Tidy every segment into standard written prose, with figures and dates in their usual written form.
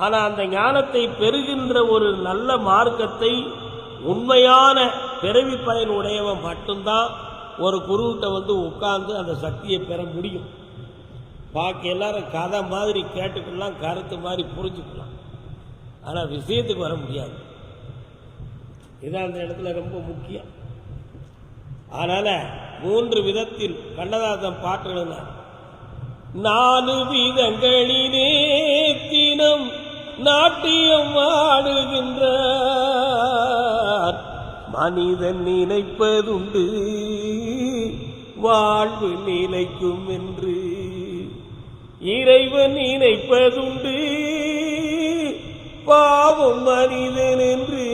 ஆனால் அந்த ஞானத்தை பெறுகின்ற ஒரு நல்ல மார்க்கத்தை உண்மையான பிறவி பயன் உடையவன் மட்டும்தான் ஒரு குருவிட்ட உட்கார்ந்து அந்த சக்தியை பெற முடியும். பாக்கி எல்லாரும் கதை மாதிரி கேட்டுக்கலாம், கருத்து மாதிரி புரிஞ்சுக்கலாம், ஆனால் விஷயத்துக்கு வர முடியாது. இதுதான் அந்த இடத்துல ரொம்ப முக்கியம். அதனால 3 விதத்தில் கண்ணதாசன் பாட்டு எழுதினார். 4 விதங்களிலே தினம் நாட்டியம் ஆடுகின்றார். மனிதன் நினைப்பதுண்டு வாழ்வு நிலைக்கும் என்று, இறைவன் நினைப்பதுண்டு பாவம் மனிதன் என்று.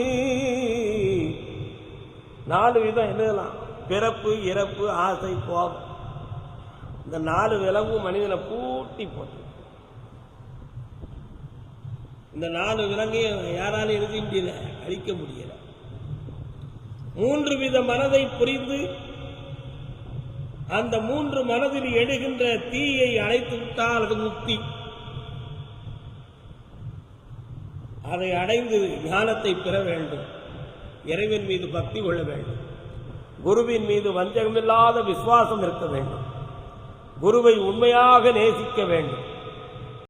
4 விதம் என்னலாம்? பிறப்பு, இறப்பு, ஆசை, கோபம். இந்த 4 விலங்கும் மனிதனை பூட்டி போட்டு, இந்த 4 விலங்கையும் யாராலும் எழுத முடியல, அழிக்க முடியல. 3 வித மனதை புரிந்து அந்த 3 மனதில் எழுகின்ற தீயை அணைத்து விட்டால் அது முக்தி. அதை அடைந்து ஞானத்தை பெற வேண்டும். இறைவன் மீது பக்தி கொள்ள வேண்டும். குருவின் மீது வஞ்சகமில்லாத விசுவாசம் இருக்க வேண்டும். குருவை உண்மையாக நேசிக்க வேண்டும்.